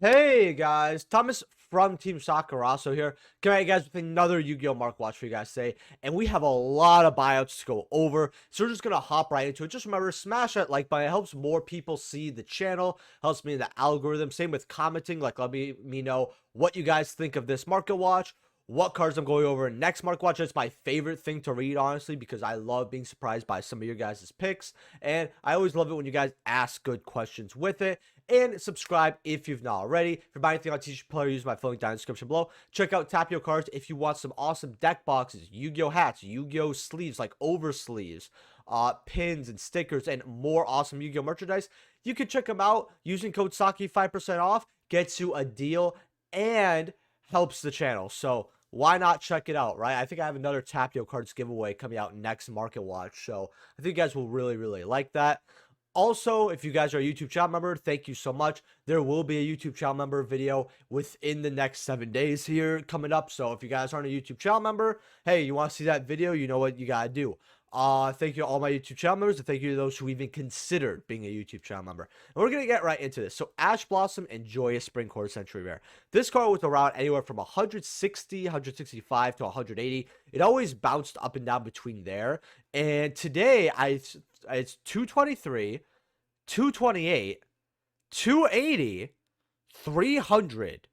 Hey guys, Thomas from Team Sakuraso here. Coming at you guys with another Yu-Gi-Oh! Mark Watch for you guys today. And we have a lot of buyouts to go over. So we're just gonna hop right into it. Just remember, smash that like button. It helps more people see the channel, helps me in the algorithm. Same with commenting, like let me know what you guys think of this market watch. What cards I'm going over next market watch. It's my favorite thing to read, honestly, because I love being surprised by some of your guys' picks. And I always love it when you guys ask good questions with it. And subscribe if you've not already. If you're buying anything on TCG Player, use my phone link down in the description below. Check out Tapio Cards if you want some awesome deck boxes, Yu-Gi-Oh! Hats, Yu-Gi-Oh! Sleeves like over sleeves, pins and stickers, and more awesome Yu-Gi-Oh! Merchandise. You can check them out using code Saki 5% off, gets you a deal, and helps the channel. So why not check it out, right? I think I have another Tapio Cards giveaway coming out next Market Watch. So I think you guys will really like that. Also, if you guys are a YouTube channel member, thank you so much. There will be a YouTube channel member video within the next 7 days here coming up. So if you guys aren't a YouTube channel member, hey, you want to see that video, you know what you got to do. Thank you to all my YouTube channel members, and thank you to those who even considered being a YouTube channel member. And we're going to get right into this. So Ash Blossom and Joyous Spring Quarter Century Rare. This card was around anywhere from 160, 165 to 180. It always bounced up and down between there. And today, it's 223, 228, 280, 300.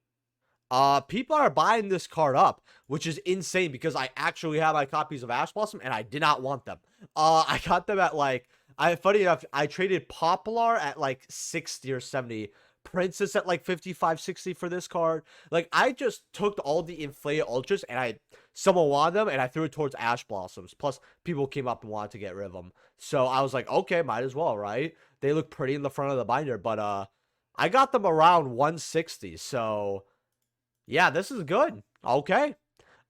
People are buying this card up, which is insane because I actually have my copies of Ash Blossom and I did not want them. I got them at like, funny enough, I traded Poplar at like 60 or 70, Princess at like 55, 60 for this card. Like, I just took all the inflated ultras and someone wanted them and I threw it towards Ash Blossoms. Plus, people came up and wanted to get rid of them. So I was like, okay, might as well, right? They look pretty in the front of the binder, but I got them around 160, so yeah, this is good. Okay.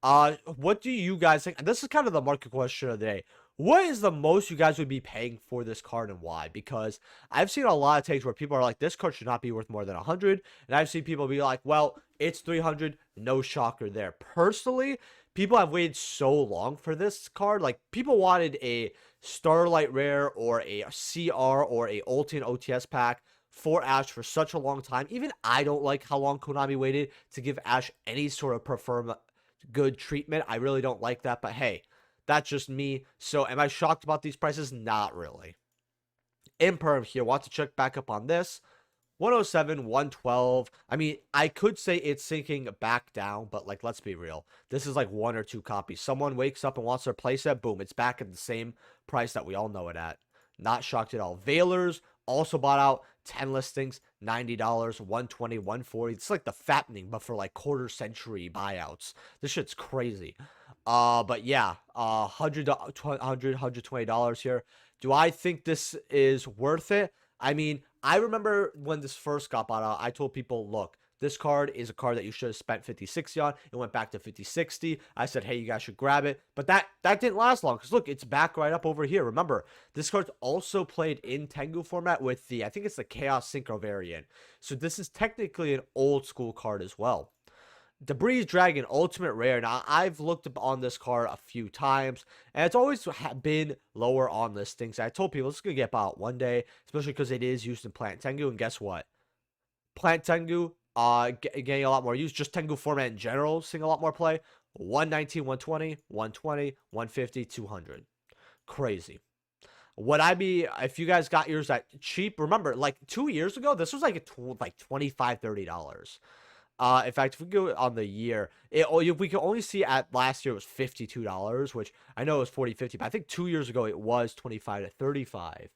What do you guys think? This is kind of the market question of the day. What is the most you guys would be paying for this card and why? Because I've seen a lot of takes where people are like, this card should not be worth more than 100. And I've seen people be like, well, it's 300. No shocker there. Personally, people have waited so long for this card. Like, people wanted a Starlight Rare or a CR or a Ultimate OTS pack for Ash for such a long time. Even I don't like how long Konami waited to give Ash any sort of preferred good treatment. I really don't like that, but hey, that's just me. So am I shocked about these prices? Not really. Imperm here, want to check back up on this. 107, 112. I mean, I could say it's sinking back down, but like, let's be real. This is like one or two copies. Someone wakes up and wants to replace it. Boom, it's back at the same price that we all know it at. Not shocked at all. Veilers also bought out 10 listings, $90, 120, 140. It's like the fattening, but for like quarter century buyouts. This shit's crazy. But yeah, $120 here. Do I think this is worth it? I mean, I remember when this first got bought out, I told people, look, this card is a card that you should have spent 50-60 on. It went back to 50-60. I said, hey, you guys should grab it. But that didn't last long because, look, it's back right up over here. Remember, this card's also played in Tengu format with the, I think it's the Chaos Synchro variant. So this is technically an old school card as well. Debris Dragon Ultimate Rare. Now, I've looked on this card a few times, and it's always been lower on listings. I told people it's going to get bought one day, especially because it is used in Plant Tengu, and guess what? Plant Tengu, getting a lot more use. Just Tengu format in general, seeing a lot more play. 119, 120, 120, 150, 200. Crazy. Would I be, if you guys got yours at cheap, remember, like 2 years ago, this was like $25, $30. In fact, if we go on the year, if we can only see at last year it was $52, which I know it was 40, 50, but I think 2 years ago it was 25 to 35.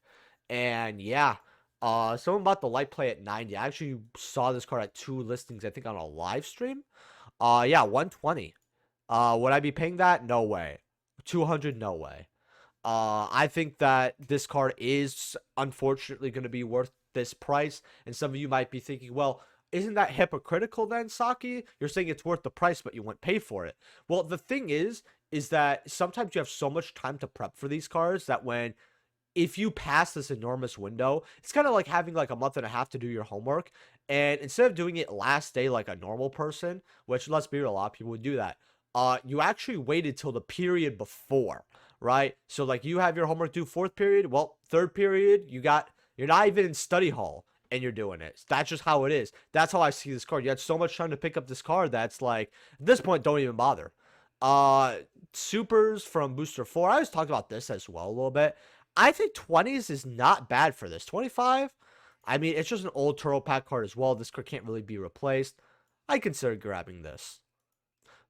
And yeah, someone bought the light play at 90. I actually saw this card at 2 listings, I think on a live stream. Yeah, 120. Would I be paying that? No way. 200? No way. I think that this card is unfortunately going to be worth this price. And some of you might be thinking, well, isn't that hypocritical then, Saki? You're saying it's worth the price, but you wouldn't pay for it. Well, the thing is that sometimes you have so much time to prep for these cards that if you pass this enormous window, it's kind of like having like a month and a half to do your homework. And instead of doing it last day like a normal person, which let's be real, a lot of people would do that, you actually waited till the period before, right? So like you have your homework due 4th period, well, 3rd period, you're not even in study hall. and you're doing it. That's just how it is. That's how I see this card. You had so much time to pick up this card that's like, at this point, don't even bother. Uh, Supers from Booster 4. I always talked about this as well a little bit. I think 20s is not bad for this. 25, I mean, it's just an old Turbo Pack card as well. This card can't really be replaced. I consider grabbing this.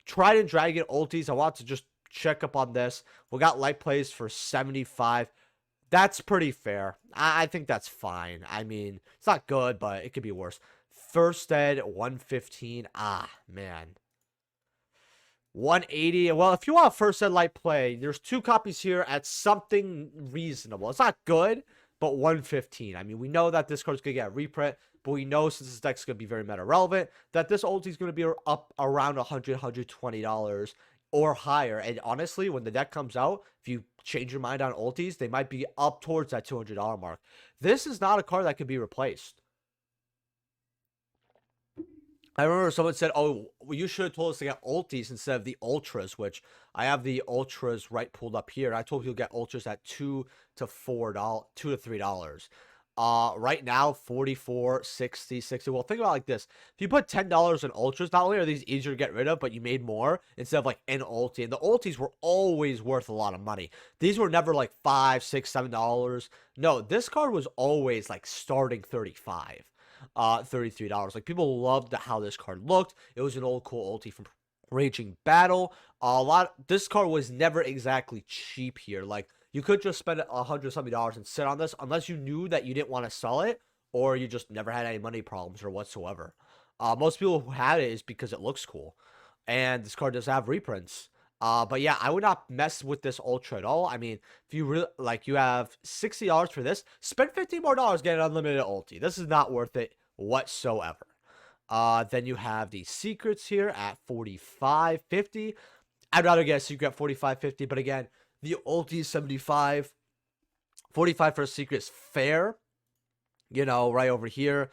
Trident Dragon ultis. I want to just check up on this. We got light plays for 75. That's pretty fair. I think that's fine. I mean, it's not good, but it could be worse. First Ed, 115. Ah, man. 180. Well, if you want First Ed light play, there's 2 copies here at something reasonable. It's not good, but 115. I mean, we know that this card's going to get a reprint, but we know since this deck's going to be very meta relevant, that this ulti is going to be up around $100, $120 or higher. And honestly, when the deck comes out, if you change your mind on ultis, they might be up towards that $200 mark. This is not a card that can be replaced. I remember someone said, oh, well, you should have told us to get ultis instead of the ultras, which I have the ultras right pulled up here. I told you to get ultras at $2 to $3. Right now, 44, 60, 60. Well, think about it like this. If you put $10 in ultras, not only are these easier to get rid of, but you made more instead of like an ulti. And the ultis were always worth a lot of money. These were never like $5, $6, $7. No, this card was always like starting 35. $33. Like, people loved how this card looked. It was an old cool ulti from Raging Battle. This card was never exactly cheap here. Like, you could just spend $100 something and sit on this unless you knew that you didn't want to sell it or you just never had any money problems or whatsoever. Most people who had it is because it looks cool, and this card does have reprints. But yeah, I would not mess with this ultra at all. I mean, if you really like, you have $60 for this, spend $15 more, get an unlimited ulti. This is not worth it whatsoever. Then you have the secrets here at $45.50. I'd rather get a secret at $45.50, but again, the ulti is $75. $45 for a secret is fair. You know, right over here.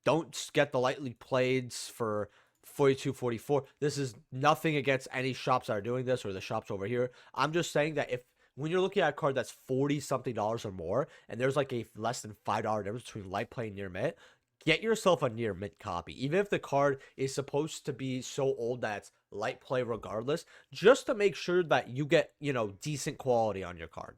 Don't get the lightly playeds for 42, 44. This is nothing against any shops that are doing this or the shops over here. I'm just saying that when you're looking at a card that's 40 something dollars or more, and there's like a less than $5 difference between light play and near mint, get yourself a near mint copy. Even if the card is supposed to be so old that it's light play regardless, just to make sure that you get, you know, decent quality on your card.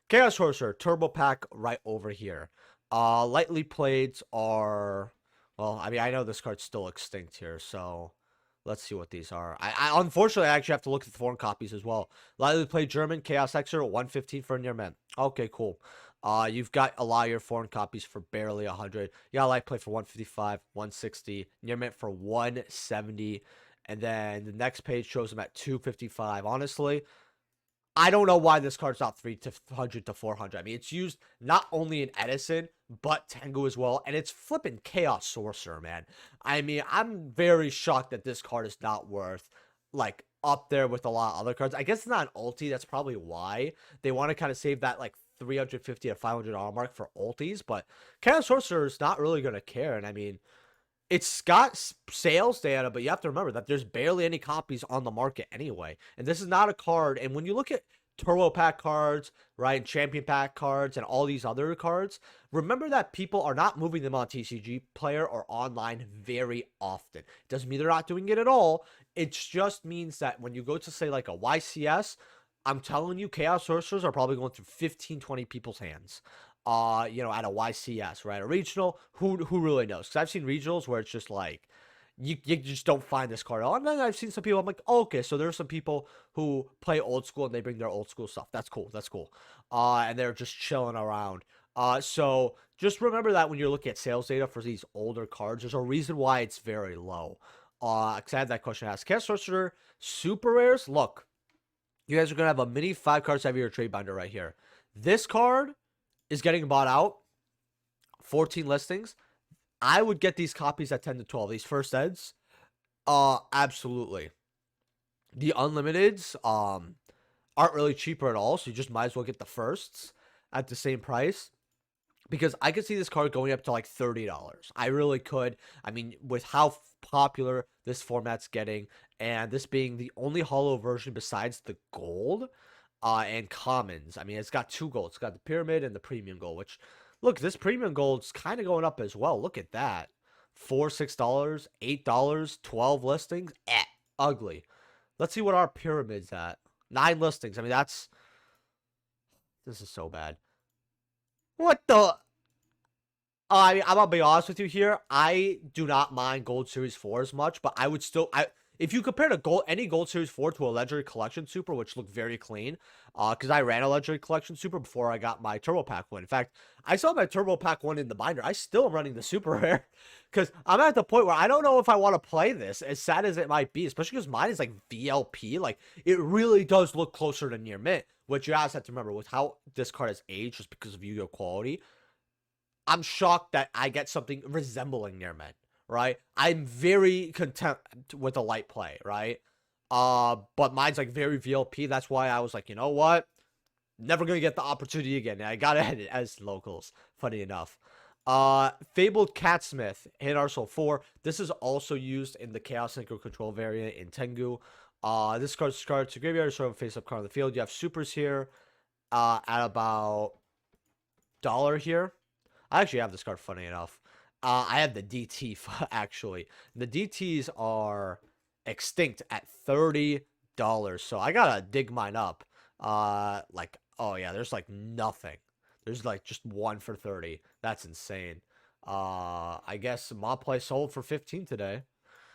Chaos Sorcerer, Turbo Pack right over here. Lightly played are, well, I mean, I know this card's still extinct here, so let's see what these are. I unfortunately, I actually have to look at the foreign copies as well. Lightly played German, Chaos Xer, 115 for a near mint. Okay, cool. You've got a lot of your foreign copies for barely 100. You got light play for 155, 160, near mint for 170, and then the next page shows them at 255. Honestly, I don't know why this card's not 300 to 400. I mean, it's used not only in Edison, but Tengu as well. And it's flipping Chaos Sorcerer, man. I mean, I'm very shocked that this card is not worth, like, up there with a lot of other cards. I guess it's not an ulti. That's probably why. They want to kind of save that, like, $350 to $500 mark for ultis. But Chaos Sorcerer is not really going to care. And, I mean, it's got sales data, but you have to remember that there's barely any copies on the market anyway. And this is not a card. And when you look at Turbo Pack cards, right, and Champion Pack cards, and all these other cards, remember that people are not moving them on TCG Player or online very often. It doesn't mean they're not doing it at all. It just means that when you go to, say, like a YCS, I'm telling you, Chaos Sorcerers are probably going through 15, 20 people's hands. You know, at a YCS, right? A regional, who really knows? Because I've seen regionals where it's just like, you just don't find this card. And then I've seen some people, I'm like, oh, okay, so there's some people who play old school and they bring their old school stuff. That's cool. That's cool. And they're just chilling around. So just remember that when you're looking at sales data for these older cards, there's a reason why it's very low. Because I had that question asked. Chaos Sorcerer, super rares. Look, you guys are going to have a mini 5 cards heavier trade binder right here. This card is getting bought out. 14 listings. I would get these copies at 10 to 12. These first eds, absolutely. The unlimiteds aren't really cheaper at all, so you just might as well get the firsts at the same price. Because I could see this card going up to like $30. I really could. I mean, with how popular this format's getting, and this being the only holo version besides the gold and commons. I mean, it's got 2 golds. It's got the pyramid and the premium gold, which Look, this premium gold's kind of going up as well. Look at that. $4, $6, $8, 12 listings. Ugly. Let's see what our pyramid's at. 9 listings. I mean, this is so bad. What the? I mean, I'm gonna be honest with you here. I do not mind Gold Series 4 as much, but I would still if you compare any Gold Series 4 to a Legendary Collection Super, which looked very clean, because I ran a Legendary Collection Super before I got my Turbo Pack one. In fact, I saw my Turbo Pack one in the binder. I still am running the Super Rare, because I'm at the point where I don't know if I want to play this, as sad as it might be, especially because mine is like VLP. Like, it really does look closer to near mint, which you guys have to remember with how this card has aged just because of Yu-Gi-Oh quality. I'm shocked that I get something resembling near mint, right? I'm very content with a light play, right? But mine's like very VLP. That's why I was like, you know what? Never gonna get the opportunity again. And I got it as locals, funny enough. Fabled Catsmith, hit Arsenal 4. This is also used in the Chaos Synchro Control variant in Tengu. This card's discarded to graveyard, sort of face up card on the field. You have supers here, at about $1 here. I actually have this card, funny enough. I have the DT, actually. The DTs are extinct at $30, so I gotta dig mine up. Like, oh yeah, there's like nothing. There's like just one for 30. That's insane. I guess Mob Play sold for 15 today.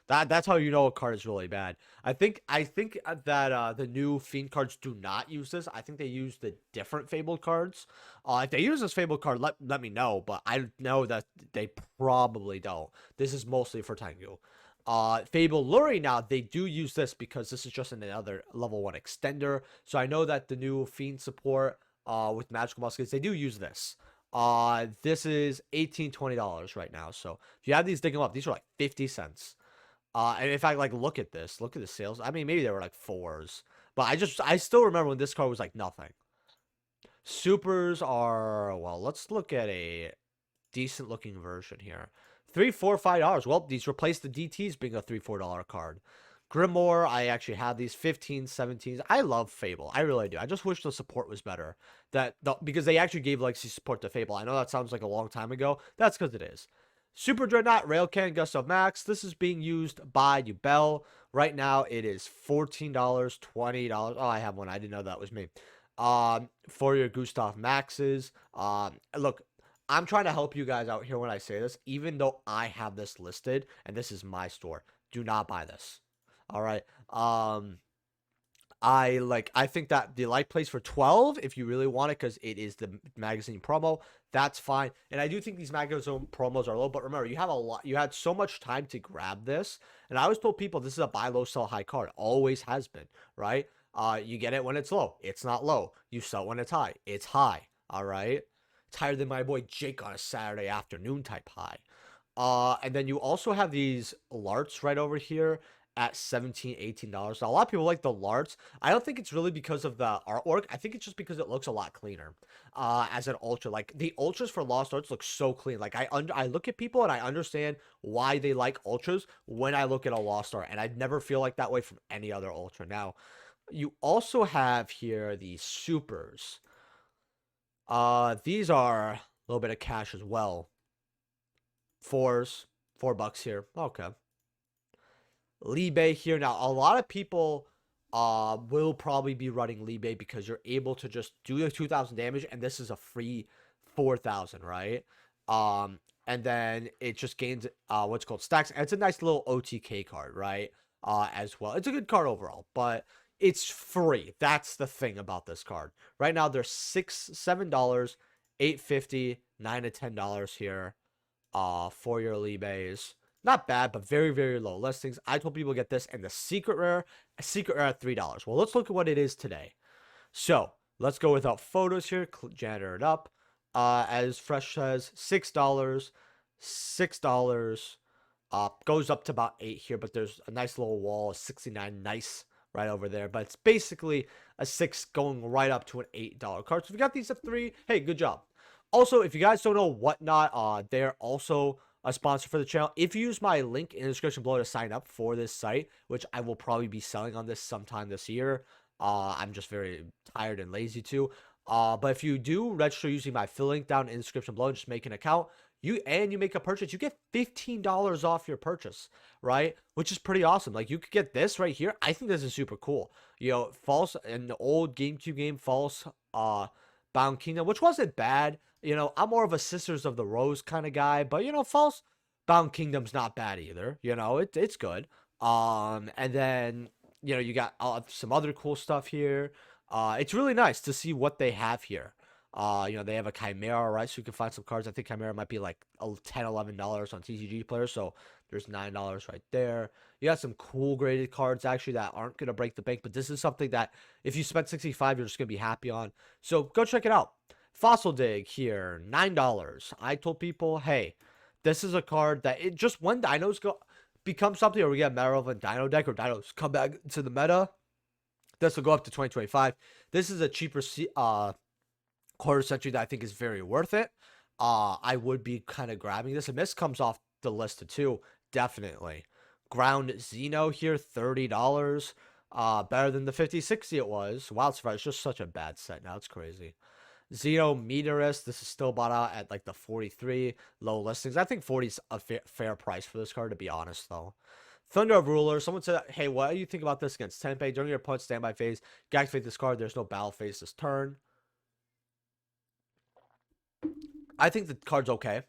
That's how you know a card is really bad. I think that the new Fiend cards do not use this. I think they use the different Fabled cards. If they use this Fabled card, let me know. But I know that they probably don't. This is mostly for Tengu. Fabled Lurie, now they do use this because this is just another level 1 extender. So I know that the new Fiend support with Magical Muskets, they do use this. This is $18, $20 right now. So if you have these, dig them up. These are like 50 cents. And if I like look at the sales, I mean, maybe they were like 4s, but I still remember when this card was like nothing. Supers are, well, let's look at a decent looking version here. $3, $4, $5. Well, these replace the DTs being a $3, $4 card. Grimoire, I actually have these 15s, 17s. I love Fable. I really do. I just wish the support was better. Because they actually gave legacy support to Fable. I know that sounds like a long time ago. That's because it is. Super Dreadnought, Railcan, Gustav Max. This is being used by Ubel. Right now, it is $14, $20. Oh, I have one. I didn't know that was me. For your Gustav Maxes. Look, I'm trying to help you guys out here when I say this. Even though I have this listed, and this is my store. Do not buy this. All right. I think that the light plays for 12 if you really want it because it is the magazine promo. That's fine. And I do think these magazine promos are low, but remember, you had so much time to grab this. And I always told people this is a buy low, sell high card. Always has been, right? You get it when it's low. It's not low. You sell when it's high. It's high. All right. It's higher than my boy Jake on a Saturday afternoon type high. And then you also have these larts right over here at $17, $18. Now, a lot of people like the larts. I don't think it's really because of the artwork. I think it's just because it looks a lot cleaner as an ultra. Like, the ultras for Lost Arts look so clean. Like, I look at people and I understand why they like ultras when I look at a Lost Art, and I'd never feel like that way from any other ultra. Now, you also have here the supers. These are a little bit of cash as well. $4 here. Okay. Libe here. Now, a lot of people will probably be running Libe because you're able to just do the 2,000 damage, and this is a free 4,000, right? And then it just gains what's called stacks, and it's a nice little OTK card, right? As well. It's a good card overall, but it's free. That's the thing about this card. Right now, there's $6, $7, $8.50, $9 to $10 here for your Libes. Not bad, but very, very low listings. I told people to get this and the secret rare at $3. Well, let's look at what it is today. So let's go without photos here. Janitor it up. As Fresh says, $6, $6. Goes up to about 8 here, but there's a nice little wall, 69, nice right over there. But it's basically a 6 going right up to an $8 card. So if you got these at 3, hey, good job. Also, if you guys don't know Whatnot, they're also a sponsor for the channel. If you use my link in the description below to sign up for this site, which I will probably be selling on this sometime this year, I'm just very tired and lazy to. But if you do register using my fill link down in the description below, just make an account, you make a purchase, you get $15 off your purchase, right? Which is pretty awesome. Like, you could get this right here. I think this is super cool. You know, false in the old GameCube game, false Bound Kingdom, which wasn't bad. You know, I'm more of a Sisters of the Rose kind of guy, but you know, false Bound Kingdom's not bad either. You know, it's good. And then you know, you got some other cool stuff here. It's really nice to see what they have here. You know, they have a Chimera, right? So you can find some cards. I think Chimera might be like $10, $11 on TCG players. So there's $9 right there. You got some cool graded cards actually that aren't going to break the bank. But this is something that if you spend 65, you're just going to be happy on. So go check it out. Fossil Dig here, $9. I told people, hey, this is a card that it just when dinos become something, or we get meta relevant Dino deck, or dinos come back to the meta, this will go up to 2025. This is a cheaper quarter century that I think is very worth it. I would be kind of grabbing this, and this comes off the list too, definitely. Ground Dino here, $30. Better than the 50-60 it was. Wild Surprise, it's just such a bad set now. It's crazy. Zeno Meteorist, this is still bought out at like the 43 low listings. I think 40 is a fair price for this card, to be honest, though. Thunder of Ruler, someone said, hey, what do you think about this against Tenpei? During your opponent's standby phase, you activate this card. There's no battle phase this turn. I think the card's okay.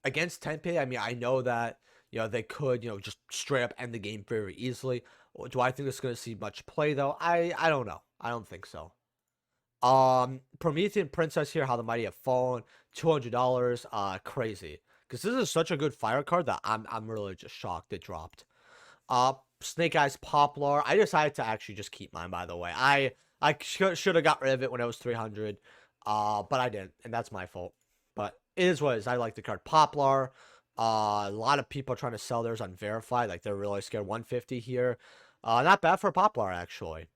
Against Tenpei, I mean, I know that, you know, they could, you know, just straight up end the game very easily. Do I think it's going to see much play, though? I don't know. I don't think so. Promethean Princess here, How the Mighty Have Fallen, $200. Crazy, because this is such a good fire card that I'm really just shocked it dropped. Snake Eyes Poplar, I decided to actually just keep mine, by the way. I should have got rid of it when it was 300, but I didn't, and that's my fault. But it is what it is. I like the card. Poplar, a lot of people are trying to sell theirs unverified, like they're really scared. 150 here, not bad for Poplar actually.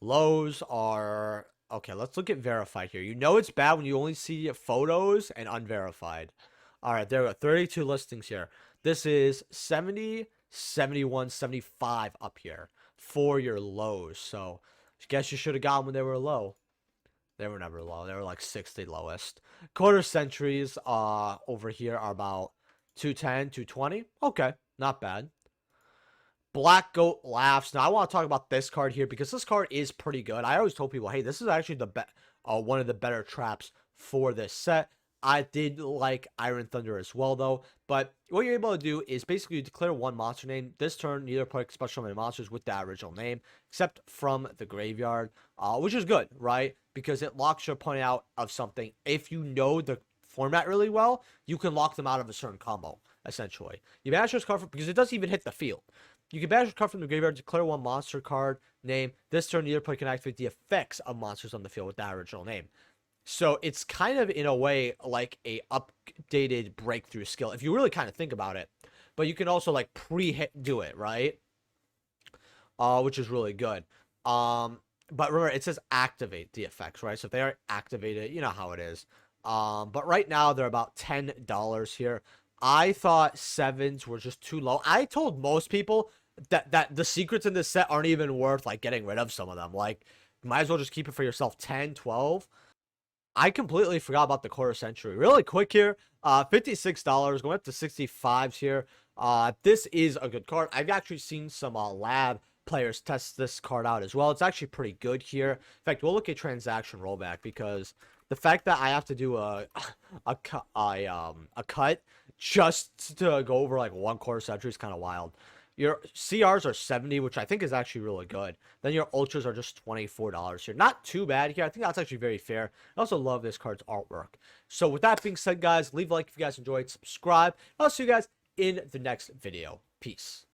Lows are okay. Let's look at verified here. You know it's bad when you only see photos and unverified. All right, there we go. 32 listings here. This is 70, 71, 75 up here for your lows. So I guess you should have got them when they were low. They were never low. They were like 60 lowest. Quarter centuries over here are about 210, 220. Okay, not bad. Black Goat Laughs. Now, I want to talk about this card here because this card is pretty good. I always told people, hey, this is actually the one of the better traps for this set. I did like Iron Thunder as well, though. But what you're able to do is basically declare one monster name. This turn, neither player can special summon monsters with that original name, except from the graveyard, which is good, right? Because it locks your opponent out of something. If you know the format really well, you can lock them out of a certain combo, essentially. You banish this card because it doesn't even hit the field. You can banish a card from the graveyard, declare one monster card name. This turn, neither player can activate the effects of monsters on the field with that original name. So it's kind of, in a way, like a updated breakthrough skill, if you really kind of think about it. But you can also, like, do it, right? Which is really good. But remember, it says activate the effects, right? So if they are activated, you know how it is. But right now, they're about $10 here. I thought 7s were just too low. I told most people that the secrets in this set aren't even worth, like, getting rid of some of them. Like, you might as well just keep it for yourself. 10, 12. I completely forgot about the quarter century. Really quick here, $56, going up to 65s here. This is a good card. I've actually seen some lab players test this card out as well. It's actually pretty good here. In fact, we'll look at transaction rollback because the fact that I have to do a cut just to go over like one quarter century is kind of wild. Your CRs are 70, which I think is actually really good. Then your Ultras are just $24 here. Not too bad here. I think that's actually very fair. I also love this card's artwork. So with that being said, guys, leave a like if you guys enjoyed. Subscribe. I'll see you guys in the next video. Peace.